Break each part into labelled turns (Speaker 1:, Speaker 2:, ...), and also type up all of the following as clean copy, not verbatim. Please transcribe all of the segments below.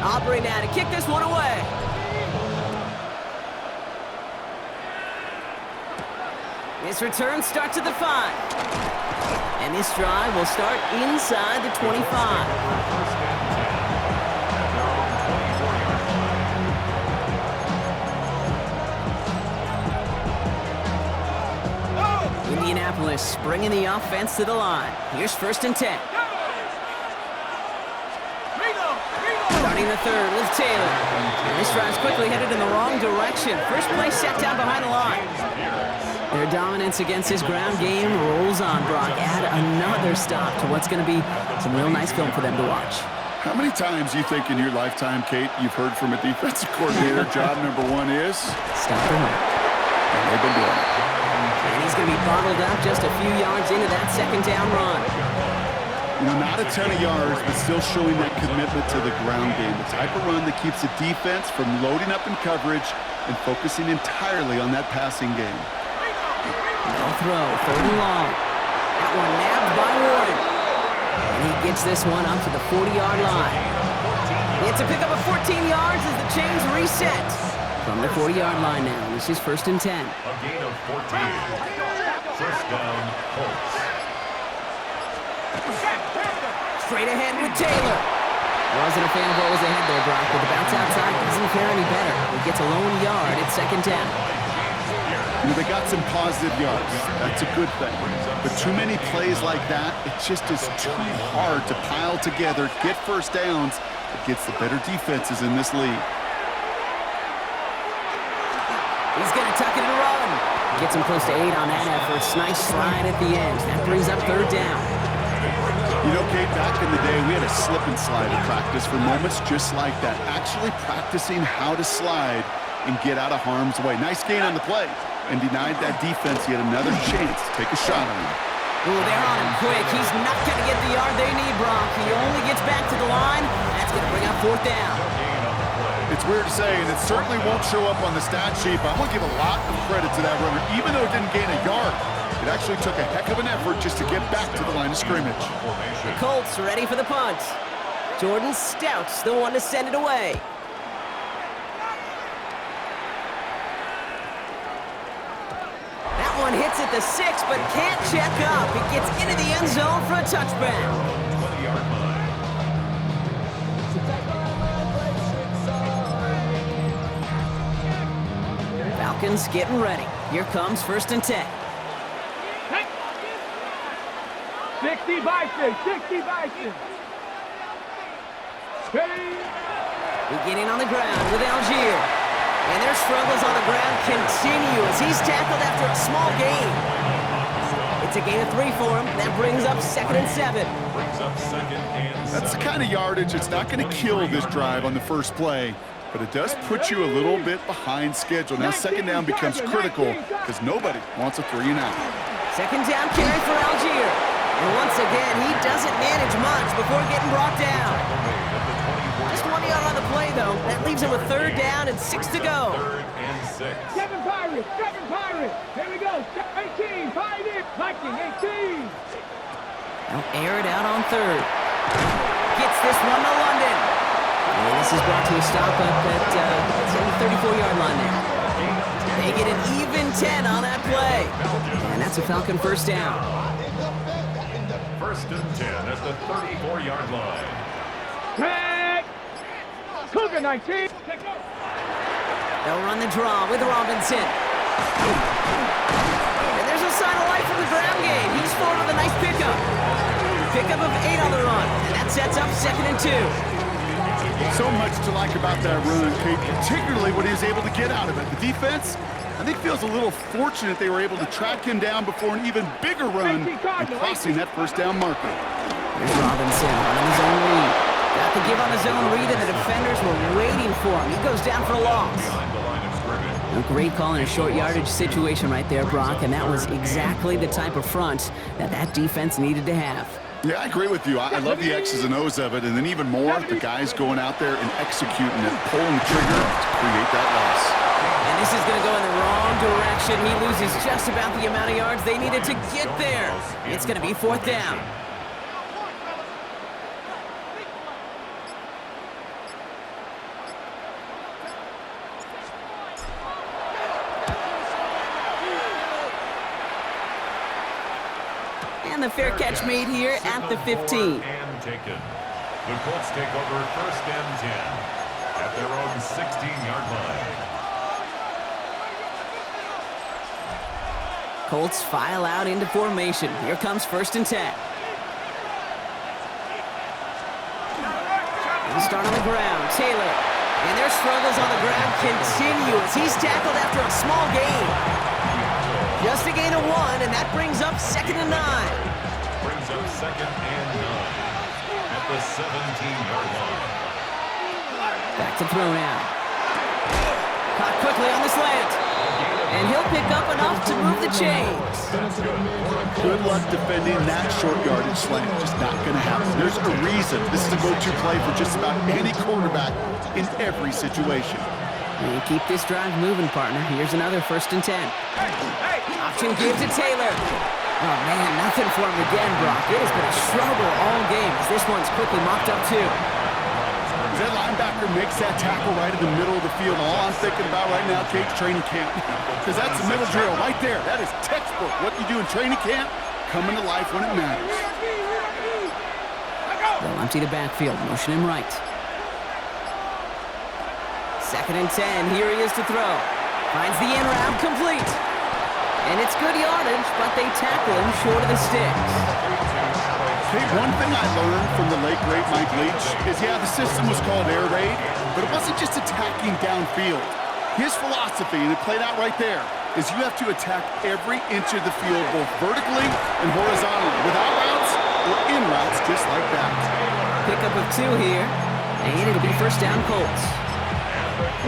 Speaker 1: Aubrey now to kick this one away. This return starts at the 5. And this drive will start inside the 25. Indianapolis bringing the offense to the line. Here's 1st and 10. Starting the 3rd with Taylor. And this drive's quickly headed in the wrong direction. First play set down behind the line. Their dominance against his ground game rolls on, Brock. Add another stop to what's going to be some real nice film for them to watch.
Speaker 2: How many times do you think in your lifetime, Kate, you've heard from a defensive coordinator, job number 1 is?
Speaker 1: Stop the run.
Speaker 2: And they've been doing it.
Speaker 1: And he's going to be bottled up just a few yards into that 2nd down run.
Speaker 2: You know, not a ton of yards, but still showing that commitment to the ground game. The type of run that keeps the defense from loading up in coverage and focusing entirely on that passing game.
Speaker 1: No throw, 3rd and long. That one nabbed by Warren. And he gets this one up to the 40-yard line. It's a pickup of 14 yards as the chains reset. From the 40-yard line now, this is 1st and 10.
Speaker 3: A gain of 14. 1st down, Colts.
Speaker 1: Straight ahead with Taylor. Wasn't a fan of what was ahead there, Brock, but the bounce outside doesn't fare any better. He gets a lone yard at 2nd down.
Speaker 2: You know, they got some positive yards. That's a good thing. But too many plays like that, it just is too hard to pile together, get 1st downs against the better defenses in this league.
Speaker 1: He's going to tuck it and run. Gets him close to 8 on that effort. Nice slide at the end. That brings up 3rd down.
Speaker 2: You know, Kate, back in the day, we had a slip and slide in practice for moments just like that. Actually practicing how to slide and get out of harm's way. Nice gain on the play, and denied that defense yet another chance to take a shot on him.
Speaker 1: Ooh, they're on him quick. He's not going to get the yard they need, Brock. He only gets back to the line. That's going to bring up 4th down.
Speaker 2: It's weird to say, and it certainly won't show up on the stat sheet, but I'm going to give a lot of credit to that runner. Even though it didn't gain a yard, it actually took a heck of an effort just to get back to the line of scrimmage.
Speaker 1: The Colts ready for the punt. Jordan Stout's the one to send it away. That one hits at the 6, but can't check up. It gets into the end zone for a touchback.
Speaker 3: 20-yard line.
Speaker 1: Falcons getting ready. Here comes 1st and 10.
Speaker 4: 60 Bison, 60 Bison.
Speaker 1: Beginning on the ground with Algier. And their struggles on the ground continue as he's tackled after a small gain. It's a gain of 3 for him. That brings up 2nd and 7.
Speaker 3: Brings up 2nd and 7.
Speaker 2: That's the kind of yardage it's not going to kill this drive on the first play, but it does put you a little bit behind schedule. Now 2nd down becomes critical because nobody wants a 3 and out.
Speaker 1: 2nd down carry for Algier. And once again, he doesn't manage much before getting brought down. Just 1 yard on the play, though. That leaves him with 3rd down and 6 to go.
Speaker 3: 3rd and 6.
Speaker 4: 7 Pirates, 7 Pirates. Here we go. 18, 5 in. Viking, 18.
Speaker 1: They'll air it out on 3rd. Gets this one to London. And this is brought to a stop up at the 34-yard line there. They get an even 10 on that play. And that's a Falcon 1st down.
Speaker 3: 1st and 10 at the 34-yard line.
Speaker 4: Tag. Cougar 19.
Speaker 1: They'll run the draw with Robinson. And there's a sign of life from the ground game. He's forward with a nice pickup. Pickup of 8 on the run. And that sets up 2nd and 2.
Speaker 2: So much to like about that run, Kate, particularly what he was able to get out of it. The defense, I think, feels a little fortunate they were able to track him down before an even bigger run and crossing that 1st down marker.
Speaker 1: Here's Robinson on his own read. Got the give on his own read, and the defenders were waiting for him. He goes down for a loss.
Speaker 3: Behind the line of scrimmage.
Speaker 1: A great call in a short yardage situation right there, Brock, and that was exactly the type of front that defense needed to have.
Speaker 2: Yeah, I agree with you. I love the X's and O's of it, and then even more, the guys going out there and executing it, pulling the trigger to create that loss.
Speaker 1: And this is going to go in the wrong direction. He loses just about the amount of yards they needed to get there. It's going to be 4th down. a fair catch made here at the 15.
Speaker 3: And taken. The Colts take over 1st and 10 at their own 16-yard line.
Speaker 1: Colts file out into formation. Here comes 1st and 10. He'll start on the ground. Taylor. And their struggles on the ground continue as he's tackled after a small gain. Just a gain of 1, and that brings up 2nd and 9.
Speaker 3: Brings up 2nd and 9 at the 17-yard line.
Speaker 1: Back to throw now. Caught quickly on the slant. And he'll pick up enough to move the chains.
Speaker 2: Good luck defending that short yardage slant. Just not going to happen. There's a reason this is a go-to play for just about any quarterback in every situation.
Speaker 1: And keep this drive moving, partner. Here's another 1st and 10. Option give to Taylor. Oh, man, nothing for him again, Brock. It has been a struggle all game as this one's quickly mopped up, too.
Speaker 2: That linebacker makes that tackle right in the middle of the field. All I'm thinking about right now, Kate, training camp. Because that's the middle drill right there. That is textbook. What you do in training camp, coming to life when it matters.
Speaker 1: They'll empty the backfield, motion him right. 2nd and 10, here he is to throw. Finds the in route, complete. And it's good yardage, but they tackle him short of the sticks.
Speaker 2: Hey, one thing I learned from the late, great Mike Leach is, yeah, the system was called air raid, but it wasn't just attacking downfield. His philosophy, and it played out right there, is you have to attack every inch of the field, both vertically and horizontally, without routes or in routes, just like that.
Speaker 1: Pickup of 2 here, and it'll be 1st down Colts.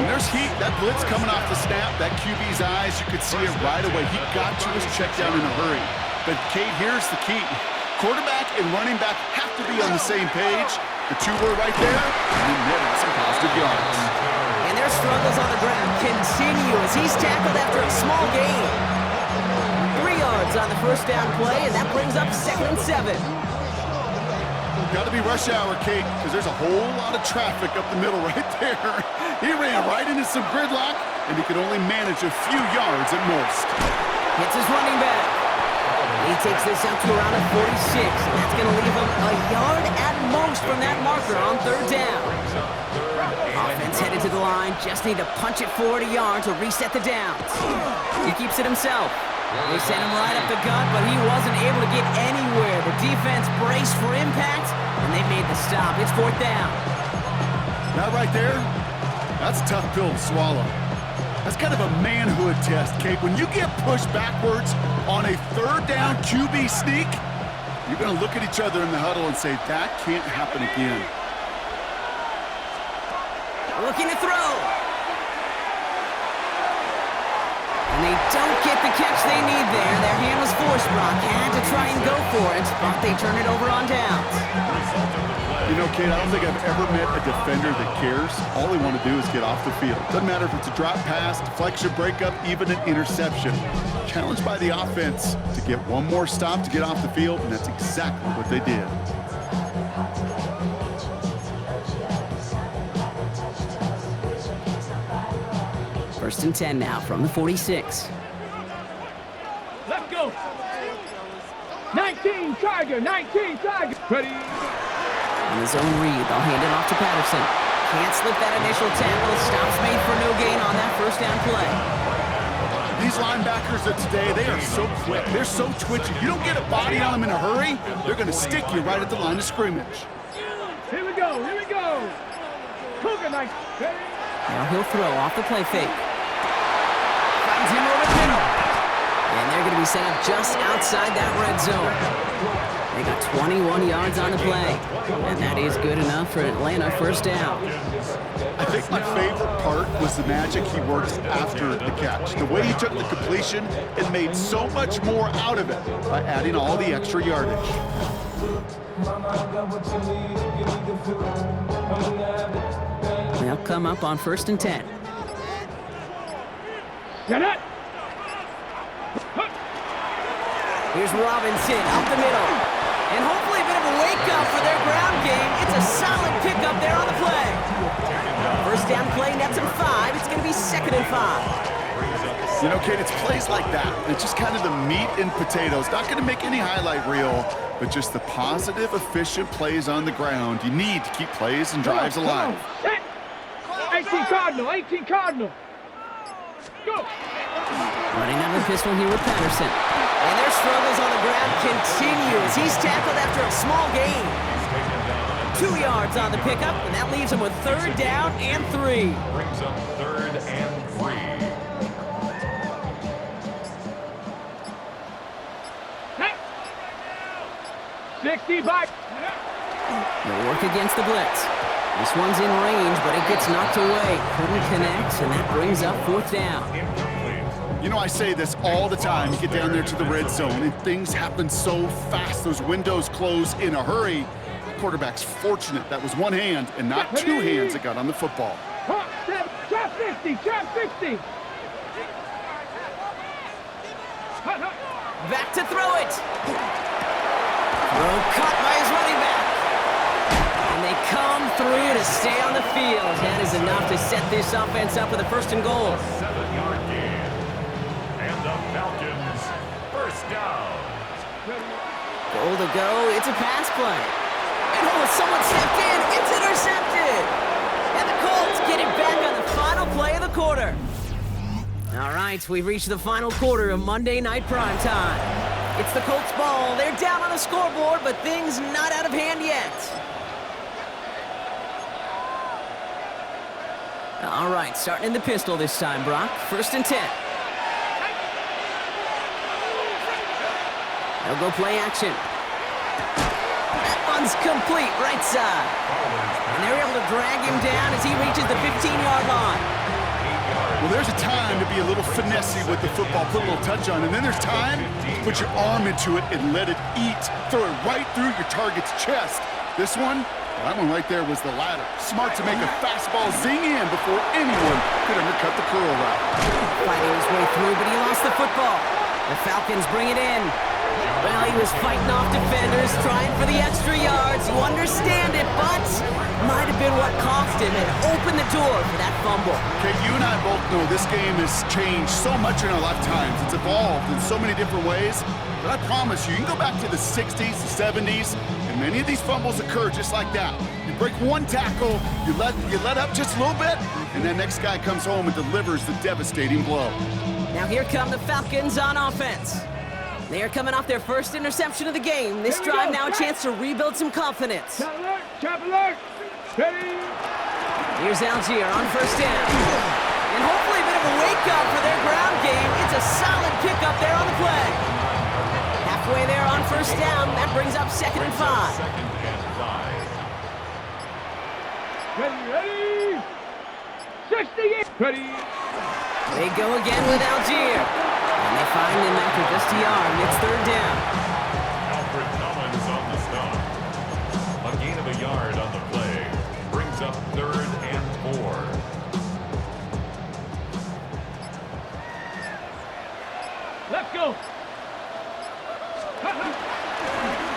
Speaker 2: When there's heat, that blitz coming off the snap, that QB's eyes, you could see it right away. He got to his check down in a hurry. But, Kate, here's the key. Quarterback and running back have to be on the same page. The 2 were right there, and then netted some positive yards.
Speaker 1: And their struggles on the ground continue as he's tackled after a small gain. 3 yards on the 1st down play, and that brings up 2nd and 7.
Speaker 2: Got to be rush hour, Kate, because there's a whole lot of traffic up the middle right there. He ran right into some gridlock, and he could only manage a few yards at most.
Speaker 1: Hits his running back. He takes this up to around a 46, and that's going to leave him a yard at most from that marker on 3rd down. Offense headed to the line, just need to punch it forward a yard to reset the downs. He keeps it himself. They sent him right up the gut, but he wasn't able to get anywhere. The defense braced for impact, and they made the stop. It's 4th down.
Speaker 2: That right there, that's a tough pill to swallow. That's kind of a manhood test, Kate. When you get pushed backwards on a 3rd down QB sneak, you're going to look at each other in the huddle and say, that can't happen again.
Speaker 1: Looking to throw. And they don't get the catch they need there. Their hand was forced, Brock. Had to try and go for it, but they turn it over on downs.
Speaker 2: You know, Kate, I don't think I've ever met a defender that cares. All they want to do is get off the field. Doesn't matter if it's a drop pass, deflection, breakup, even an interception. Challenged by the offense to get one more stop to get off the field, and that's exactly what they did.
Speaker 1: First and 10 now from the 46.
Speaker 4: Let's go. 19 Tiger, 19 Tiger. Ready.
Speaker 1: In the zone read, they'll hand it off to Patterson. Can't slip that initial tackle. Stops made for no gain on that 1st down play.
Speaker 2: These linebackers of today, they are so quick. They're so twitchy. You don't get a body on them in a hurry, they're going to stick you right at the line of scrimmage.
Speaker 4: Here we go, here we go. Cougar night. Ready.
Speaker 1: Now he'll throw off the play fake. Finds him over the middle. And they're going to be set up just outside that red zone. They got 21 yards on the play. And that is good enough for Atlanta 1st down.
Speaker 2: I think my favorite part was the magic he worked after the catch. The way he took the completion and made so much more out of it by adding all the extra yardage.
Speaker 1: They'll come up on 1st and 10.
Speaker 4: Get it.
Speaker 1: Here's Robinson up the middle. And hopefully a bit of a wake-up for their ground game. It's a solid pickup there on the play. 1st down play nets him 5. It's going to be 2nd and 5.
Speaker 2: You know, Kate, it's plays like that. It's just kind of the meat and potatoes. Not going to make any highlight reel, but just the positive, efficient plays on the ground. You need to keep plays and drives alive.
Speaker 4: 18 Cardinal, 18 Cardinal. Go.
Speaker 1: Running down the pistol here with Patterson. And their struggles on the ground continue as he's tackled after a small gain. 2 yards on the pickup, and that leaves him with 3rd down and 3.
Speaker 3: Brings up 3rd and 3.
Speaker 4: 65.
Speaker 1: They'll work against the blitz. This one's in range, but it gets knocked away. Couldn't connect, and that brings up 4th down.
Speaker 2: You know, I say this all the time. You get down there to the red zone, and things happen so fast. Those windows close in a hurry. The quarterback's fortunate that was one hand and not 2 hands that got on the football.
Speaker 4: Trap 50, trap 50.
Speaker 1: Back to throw it. Throw caught by his running back. And they come through to stay on the field. That is enough to set this offense up with a 1st and goal.
Speaker 3: 7-yard gain. And the Falcons, 1st down.
Speaker 1: Goal to go. It's a pass play. And someone stepped in. It's intercepted. And the Colts get it back on the final play of the quarter. All right, we've reached the final quarter of Monday Night Primetime. It's the Colts ball. They're down on the scoreboard, but things not out of hand yet. All right, starting in the pistol this time, Brock. 1st and 10. They'll go play action. That one's complete, right side. And they're able to drag him down as he reaches the 15-yard line.
Speaker 2: Well, there's a time to be a little finessey with the football, put a little touch on, and then there's time to put your arm into it and let it eat. Throw it right through your target's chest. This one, that one right there was the latter. Smart to make a fastball zing in before anyone could undercut the curl route.
Speaker 1: Fighting his way through, but he lost the football. The Falcons bring it in. Well, he was fighting off defenders, trying for the extra yards. You understand it, but might have been what cost him and opened the door for that fumble.
Speaker 2: Okay, you and I both know this game has changed so much in our lifetimes. It's evolved in so many different ways. But I promise you, you can go back to the 60s, the 70s, and many of these fumbles occur just like that. You break one tackle, you let up just a little bit, and that next guy comes home and delivers the devastating blow.
Speaker 1: Now here come the Falcons on offense. They are coming off their 1st interception of the game. This drive now a chance to rebuild some confidence.
Speaker 4: Trap alert. Ready.
Speaker 1: Here's Algier on 1st down. And hopefully a bit of a wake-up for their ground game. It's a solid pickup there on the play. Halfway there on 1st down. That brings up 2nd and 5.
Speaker 3: 2nd and 5.
Speaker 4: Ready. 60. Ready.
Speaker 1: They go again with Algier. And they find him after just a yard. It's 3rd down.
Speaker 3: Alfred Collins on the stop. A gain of a yard on the play. Brings up 3rd and 4.
Speaker 4: Let's go.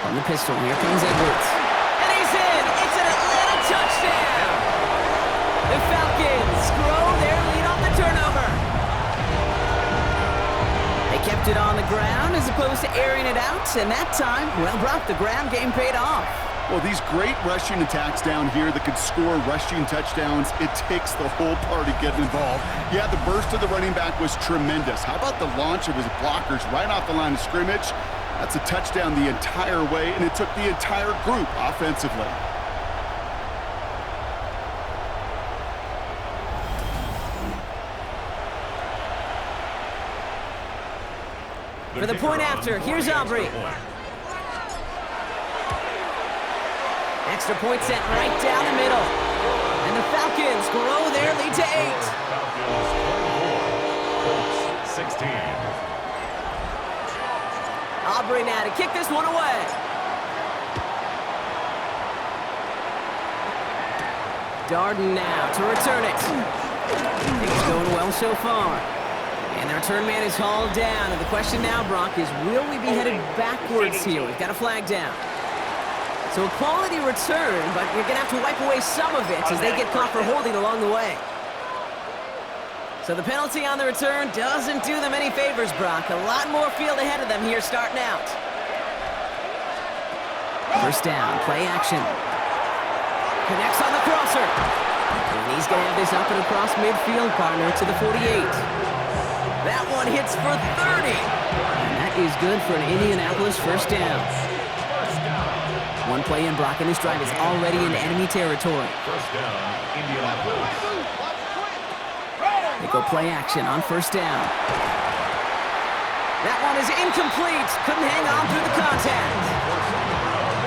Speaker 1: On the pistol, here comes Edwards. And he's in! It's an Atlanta touchdown! The Falcons grow their lead on the turnover. They kept it on the ground as opposed to airing it out, and that time, well, Brock, the ground game paid off.
Speaker 2: Well, these great rushing attacks down here that could score rushing touchdowns, it takes the whole party getting involved. Yeah, the burst of the running back was tremendous. How about the launch of his blockers right off the line of scrimmage? That's a touchdown the entire way, and it took the entire group offensively.
Speaker 1: For the point after, here's Aubrey. Extra point sent right down the middle. And the Falcons grow their lead to 8.
Speaker 3: Falcons 24, Colts 16.
Speaker 1: Aubrey now to kick this one away. Darden now to return it. Things going well so far. And the return man is hauled down. And the question now, Brock, is will we be headed backwards here? We've got a flag down. So a quality return, but we're going to have to wipe away some of it as they get caught for holding along the way. So the penalty on the return doesn't do them any favors, Brock. A lot more field ahead of them here starting out. First down, play action. Connects on the crosser. And he's going to have this up and across midfield, partner, to the 48. That one hits for 30. And that is good for an Indianapolis first down. One play in, Brock, and this drive is already in enemy territory.
Speaker 3: First down, Indianapolis.
Speaker 1: They go play action on first down. That one is incomplete. Couldn't hang on through the contact.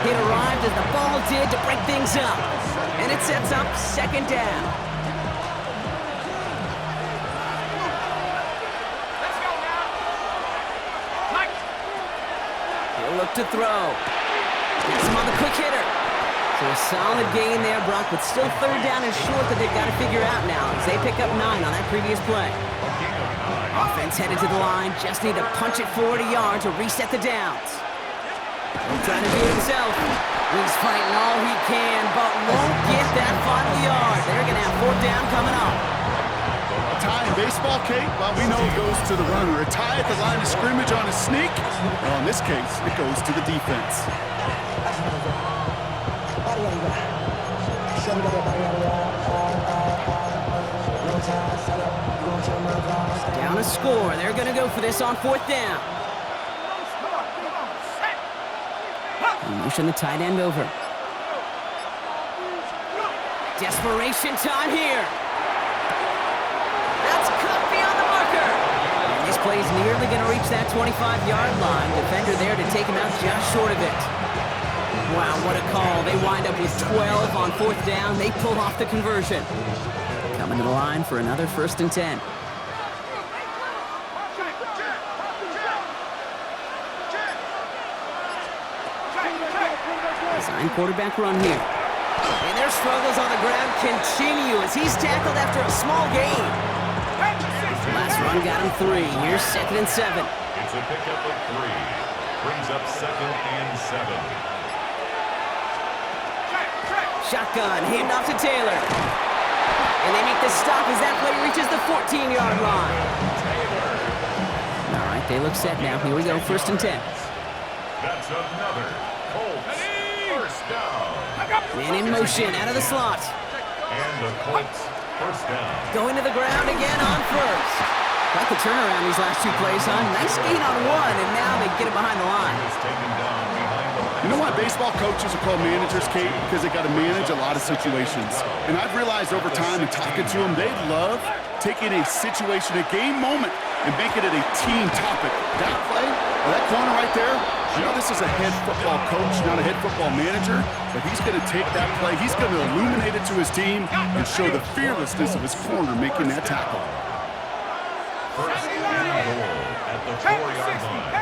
Speaker 1: It arrived as the ball did to break things up. And it sets up second down.
Speaker 4: Let's go now. Mike.
Speaker 1: He'll look to throw. Gets him on the quick hitter. So a solid gain there, Brock, but still third down and short that they've got to figure out now as they pick up 9 on that previous play. Offense headed to the line. Just need to punch it 40 yards to reset the downs. He's trying to do it himself. He's fighting all he can, but won't get that final yard. They're going to have fourth down coming up.
Speaker 2: A tie in baseball, Kate? Well, we know it goes to the runner. A tie at the line of scrimmage on a sneak? Well, in this case, it goes to the defense.
Speaker 1: Down a score. They're going to go for this on fourth down. Motion the tight end over. Desperation time here. That's cut beyond the marker. And this play is nearly going to reach that 25-yard line. Defender there to take him out just short of it. Wow, what a call. They wind up with 12 on fourth down. They pull off the conversion. Coming to the line for another first and 10. Design quarterback run here. And their struggles on the ground continue as he's tackled after a small gain. Last run got him 3. Here's second and 7.
Speaker 3: It's a pickup of 3. Brings up second and 7.
Speaker 1: Shotgun, hand off to Taylor. And they make the stop as that play reaches the 14-yard line. All right, they look set now. Here we go, first and 10.
Speaker 3: That's another Colts first down.
Speaker 1: Man in motion, out of the slot.
Speaker 3: And the Colts first down.
Speaker 1: Going to the ground again on first. Quite the turnaround these last 2 plays, huh? Nice gain on 1, and now they get it behind the line.
Speaker 3: Is taken down behind the line.
Speaker 2: You know why baseball coaches are called managers, Kate? Because they got to manage a lot of situations. And I've realized over time in talking to them, they love taking a situation, a game moment, and making it a team topic. That play, or that corner right there, I know this is a head football coach, not a head football manager, but he's going to take that play, he's going to illuminate it to his team and show the fearlessness of his corner making that tackle.
Speaker 3: First and goal at the 4-yard line.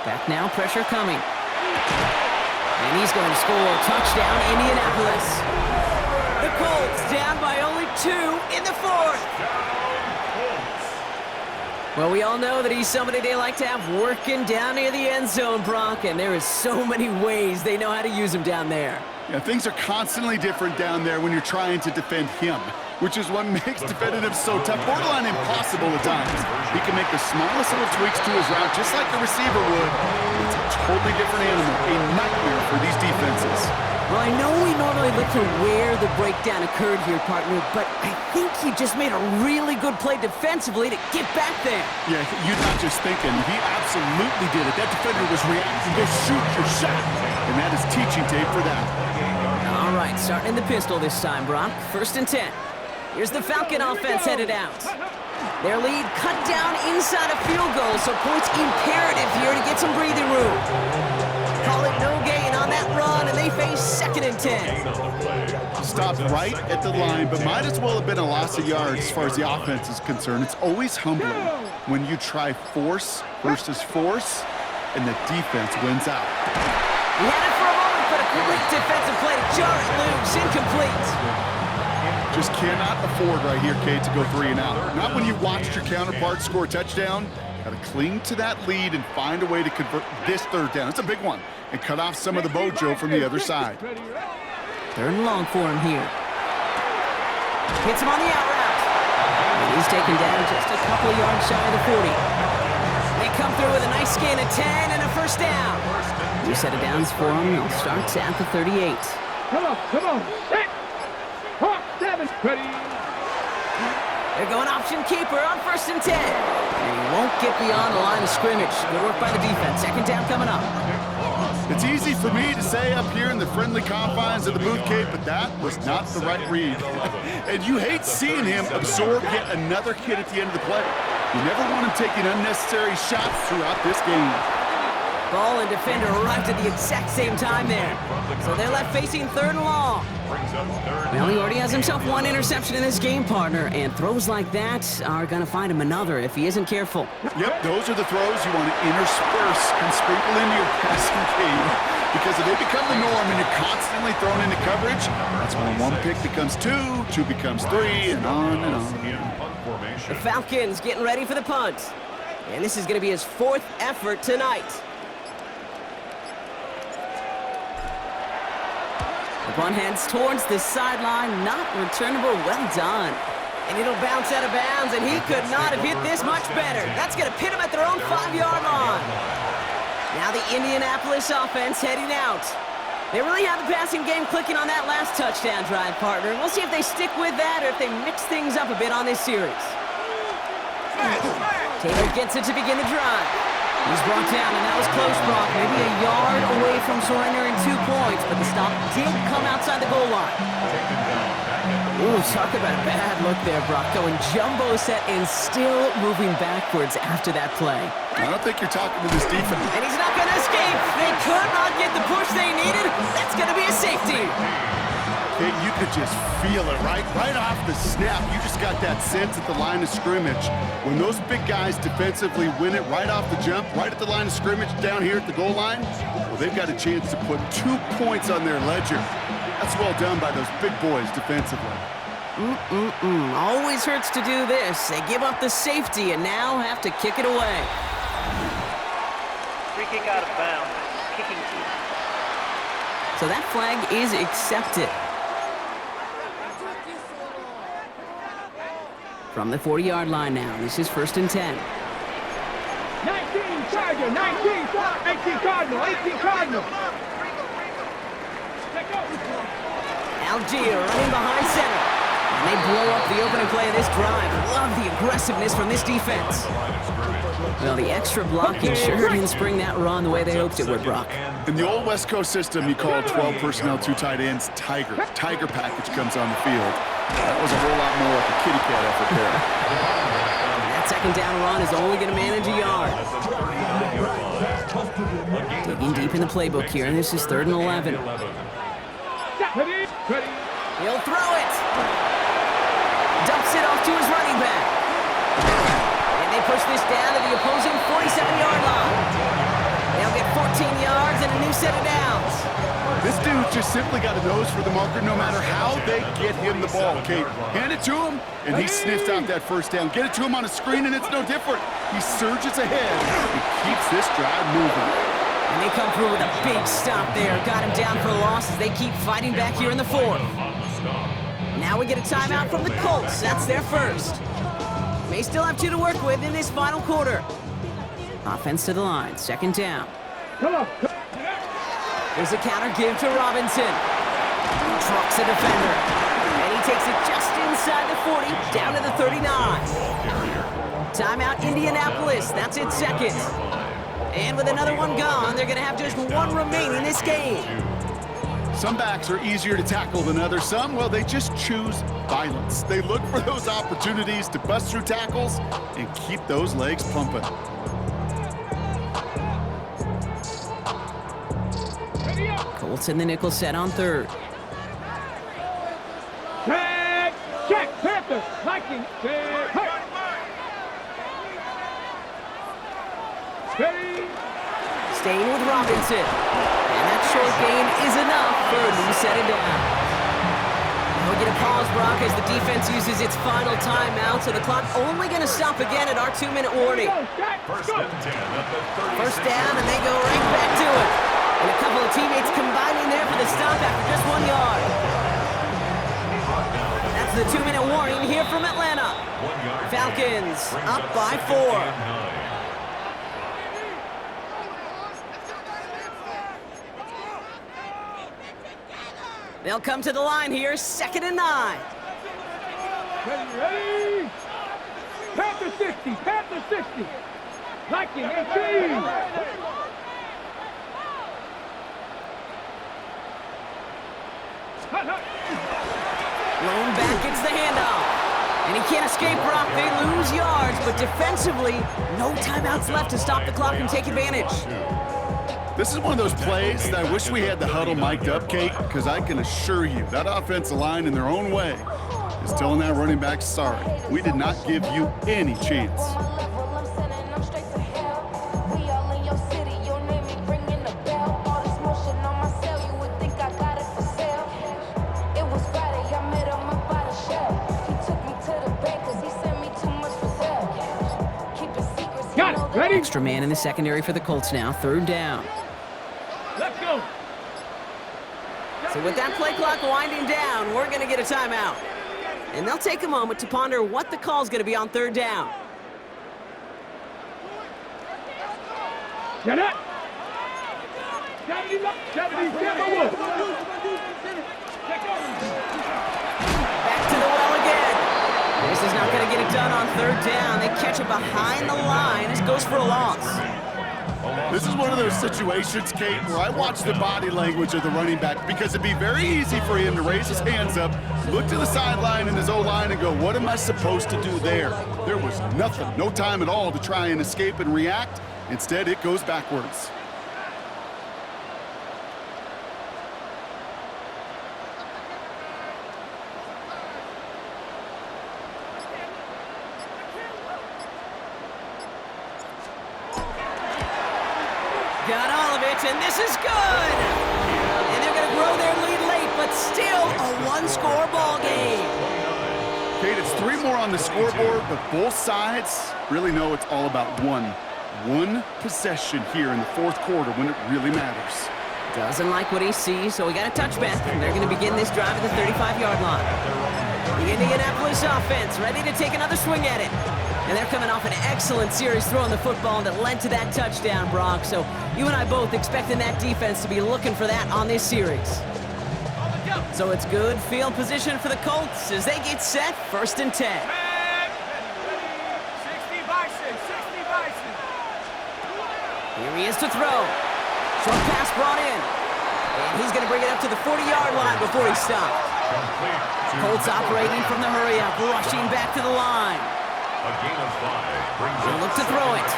Speaker 1: Back now, pressure coming. And he's going to score. Touchdown, Indianapolis. The Colts down by only 2 in the 4th. Well, we all know that he's somebody they like to have working down near the end zone, Brock, and there is so many ways they know how to use him down there.
Speaker 2: Yeah, things are constantly different down there when you're trying to defend him, which is what makes defending him so tough, borderline impossible at times. He can make the smallest little tweaks to his route, just like the receiver would. It's a totally different animal, a nightmare for these defenses.
Speaker 1: Well, I know we normally look for where the breakdown occurred here, partner, but I think he just made a really good play defensively to get back there.
Speaker 2: Yeah, you're not just thinking. He absolutely did it. That defender was reacting. Go shoot your shot. And that is teaching tape for that.
Speaker 1: All right, starting in the pistol this time, Brock. First and 10. Here's the Falcon offense headed out. Their lead cut down inside a field goal, so points imperative here to get some breathing room. Call it no gain on that run, and they face second and 10.
Speaker 2: Stopped right at the line, but might as well have been a loss of yards as far as the offense is concerned. It's always humbling when you try force versus force, and the defense wins out.
Speaker 1: He had it for a moment, but a great defensive play to jar it loose. Incomplete.
Speaker 2: Just cannot afford right here, Kate, to go 3 and out. Not when you watched your counterpart score a touchdown. Got to cling to that lead and find a way to convert this third down. It's a big one. And cut off some of the mojo from the other side.
Speaker 1: Third and long for him here. Hits him on the out route. And he's taken down just a couple of yards shy of the 40. They come through with a nice gain of 10 and a first down. New set of downs for them. They'll start at the 38.
Speaker 4: Come on. 6. 7. Ready.
Speaker 1: They're going option keeper on 1st and 10. And he won't get beyond the line of scrimmage. Good work by the defense. Second down coming up.
Speaker 2: It's easy for me to say up here in the friendly confines of the booth, Kate, but that was not the right read. And you hate seeing him absorb yet another hit at the end of the play. You never want him taking unnecessary shots throughout this game.
Speaker 1: Ball and defender arrived at the exact same time there. So they're left facing 3rd and long. Well, he already has himself one interception in this game, partner, and throws like that are going to find him another if he isn't careful.
Speaker 2: Yep, those are the throws you want to intersperse and sprinkle into your passing game. Because if they become the norm and you're constantly thrown into coverage, that's when one pick becomes 2, 2 becomes 3, and on and on.
Speaker 1: The Falcons getting ready for the punt. And this is going to be his 4th effort tonight. The punt heads towards the sideline, not returnable. Well done. And it'll bounce out of bounds, and he could not have hit this much better. That's going to pit them at their own 5-yard line. Now the Indianapolis offense heading out. They really have the passing game clicking on that last touchdown drive, partner. We'll see if they stick with that or if they mix things up a bit on this series. Taylor gets it to begin the drive. He's brought down, and that was close, Brock. Maybe a yard away from surrendering 2 points, but the stop did come outside the goal line. Ooh, talk about a bad look there, Brock. Going jumbo set and still moving backwards after that play.
Speaker 2: I don't think you're talking to this defense.
Speaker 1: And he's not going to escape. They could not get the push they needed. That's going to be a safety.
Speaker 2: Okay, you could just feel it right off the snap. You just got that sense at the line of scrimmage. When those big guys defensively win it right off the jump, right at the line of scrimmage down here at the goal line, well, they've got a chance to put 2 points on their ledger. That's well done by those big boys defensively.
Speaker 1: Always hurts to do this. They give up the safety and now have to kick it away.
Speaker 5: Free kick out of bounds. Kicking team.
Speaker 1: So that flag is accepted. From the 40-yard line now, this is 1st and 10.
Speaker 4: 19 Charger, 19 Cardinal, 18 Cardinal.
Speaker 1: Algier running behind center. And they blow up the opening play of this drive. Love the aggressiveness from this defense. Well, the extra blocking sure didn't spring that run the way they hoped it would, Brock.
Speaker 2: In the old West Coast system, you call 12 personnel, 2 tight ends, Tiger. Tiger package comes on the field. That was a whole lot more like a kitty cat effort there.
Speaker 1: That second down run is only going to manage a yard. Digging deep in the playbook here, and this is 3rd and 11. He'll throw it. Dumps it off to his running back. And they push this down to the opposing 47-yard line. They'll get 14 yards and a new set of downs.
Speaker 2: This dude just simply got a nose for the marker no matter how they get him the ball, okay? Hand it to him, and he sniffs out that first down. Get it to him on a screen, and it's no different. He surges ahead and keeps this drive moving.
Speaker 1: And they come through with a big stop there. Got him down for a loss as they keep fighting back here in the 4th. Now we get a timeout from the Colts. That's their first. May still have 2 to work with in this final quarter. Offense to the line. 2nd down.
Speaker 4: Come on.
Speaker 1: There's a counter give to Robinson. Trucks a defender. And he takes it just inside the 40, down to the 39. Timeout Indianapolis. That's its 2nd. And with another one gone, they're going to have just 1 remaining in this game.
Speaker 2: Some backs are easier to tackle than others. Some, well, they just choose violence. They look for those opportunities to bust through tackles and keep those legs pumping.
Speaker 1: Colts in the nickel set on 3rd.
Speaker 4: Check, Panther, Viking,
Speaker 1: Staying with Robinson. And that short gain is enough for a new set of downs. We'll get a pause, Brock, as the defense uses its final timeout, so the clock only going to stop again at our 2-minute warning.
Speaker 3: First and 10 at the 36.
Speaker 1: First down, and they go right back to it. And a couple of teammates combining there for the stop after just 1 yard. That's the 2-minute warning here from Atlanta.
Speaker 3: 1 yard.
Speaker 1: Falcons
Speaker 3: Brings
Speaker 1: up by
Speaker 3: second
Speaker 1: 4.
Speaker 3: and 9.
Speaker 1: They'll come to the line here, 2nd and 9.
Speaker 4: Ready? Panther 60, Panther 60. Viking 18.
Speaker 1: Lone back gets the handoff. And he can't escape, Brock. They lose yards, but defensively, no timeouts left to stop the clock and take advantage.
Speaker 2: This is one of those plays that I wish we had the huddle mic'd up, Kate, because I can assure you that offensive line in their own way is telling that running back, sorry, we did not give you any chance.
Speaker 4: Got it. Ready?
Speaker 1: Extra man in the secondary for the Colts now, 3rd down.
Speaker 4: Let's go.
Speaker 1: So with that play clock winding down, we're going to get a timeout. And they'll take a moment to ponder what the call's going to be on 3rd down.
Speaker 4: Get it. 70,
Speaker 1: Back to the well again. This is not going to get it done on 3rd down. They catch it behind the line. This goes for a loss.
Speaker 2: This is one of those situations, Kate, where I watch the body language of the running back because it'd be very easy for him to raise his hands up, look to the sideline in his O-line and go, what am I supposed to do there? There was nothing, no time at all to try and escape and react. Instead, it goes backwards.
Speaker 1: Got all of it, and this is good! And they're going to grow their lead late, but still a 1-score ball game.
Speaker 2: Kate, it's 3 more on the scoreboard, but both sides really know it's all about one possession here in the 4th quarter when it really matters.
Speaker 1: Doesn't like what he sees, so we got a touchback. And they're going to begin this drive at the 35-yard line. The Indianapolis offense ready to take another swing at it. And they're coming off an excellent series throwing the football that led to that touchdown, Brock. So you and I both expecting that defense to be looking for that on this series. So it's good field position for the Colts as they get set, 1st and 10.
Speaker 4: 60 Bison, 60 Bison.
Speaker 1: Here he is to throw. Short pass brought in. And he's going to bring it up to the 40-yard line before he stopped. Colts operating from the hurry-up, rushing back to the line.
Speaker 3: A gain of 5 brings
Speaker 1: They'll look to throw it.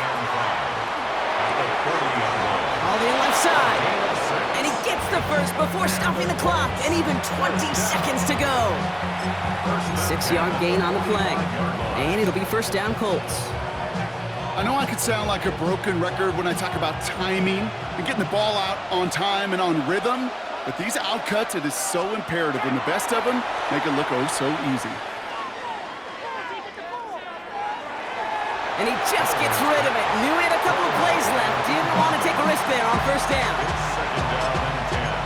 Speaker 1: All the left side. And he gets the first before stopping the clock. And even 20 seconds to go. 6-yard gain on the play. And it'll be 1st down Colts.
Speaker 2: I know I could sound like a broken record when I talk about timing and getting the ball out on time and on rhythm, but these outcuts, it is so imperative, and the best of them make it look oh so easy.
Speaker 1: And he just gets rid of it. Knew he had a couple of plays left. Didn't want to take a risk there on 1st down.
Speaker 3: 2nd down and 10.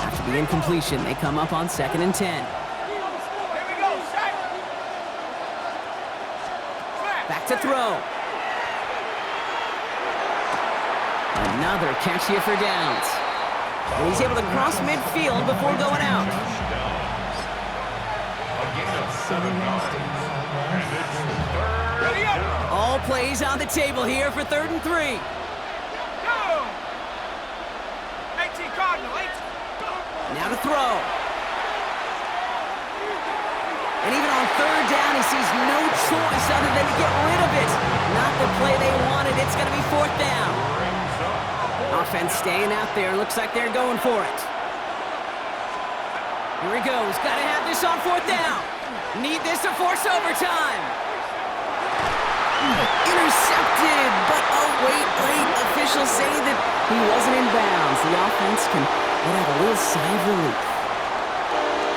Speaker 1: After the incompletion, they come up on 2nd and 10.
Speaker 4: Here we go, set.
Speaker 1: Back to throw. Another catch here for downs. And he's able to cross midfield before going out.
Speaker 3: A gain of 7 yards. And it's 3rd.
Speaker 4: Ready up.
Speaker 1: All plays on the table here for 3rd and 3.
Speaker 4: Go. 18 Cardinal, 18.
Speaker 1: Now to throw. And even on 3rd down, he sees no choice other than to get rid of it. Not the play they wanted. It's going to be 4th down. Offense staying out there. Looks like they're going for it. Here he goes. Got to have this on 4th down. Need this to force overtime. Intercepted, but oh, wait. Officials say that he wasn't in bounds. The offense can let out a little sigh of relief.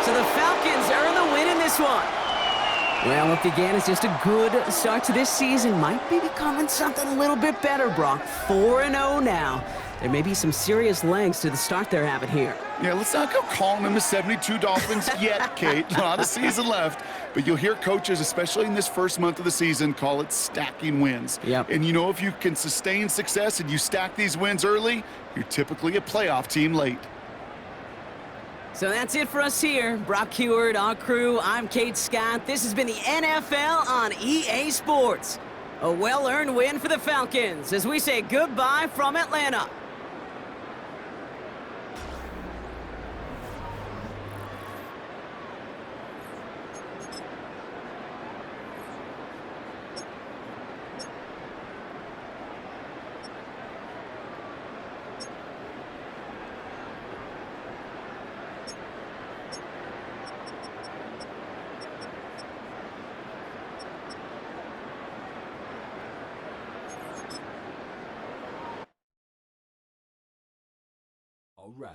Speaker 1: So the Falcons earn the win in this one. Well, what began as just a good start to this season might be becoming something a little bit better, Brock. 4-0 now. There may be some serious legs to the start they're having here.
Speaker 2: Yeah, let's not go calling them the 72 Dolphins yet, Kate. A lot of season left. But you'll hear coaches, especially in this first month of the season, call it stacking wins.
Speaker 1: Yep.
Speaker 2: And you know, if you can sustain success and you stack these wins early, you're typically a playoff team late.
Speaker 1: So that's it for us here. Brock Heward, our crew, I'm Kate Scott. This has been the NFL on EA Sports. A well-earned win for the Falcons as we say goodbye from Atlanta.
Speaker 6: All right.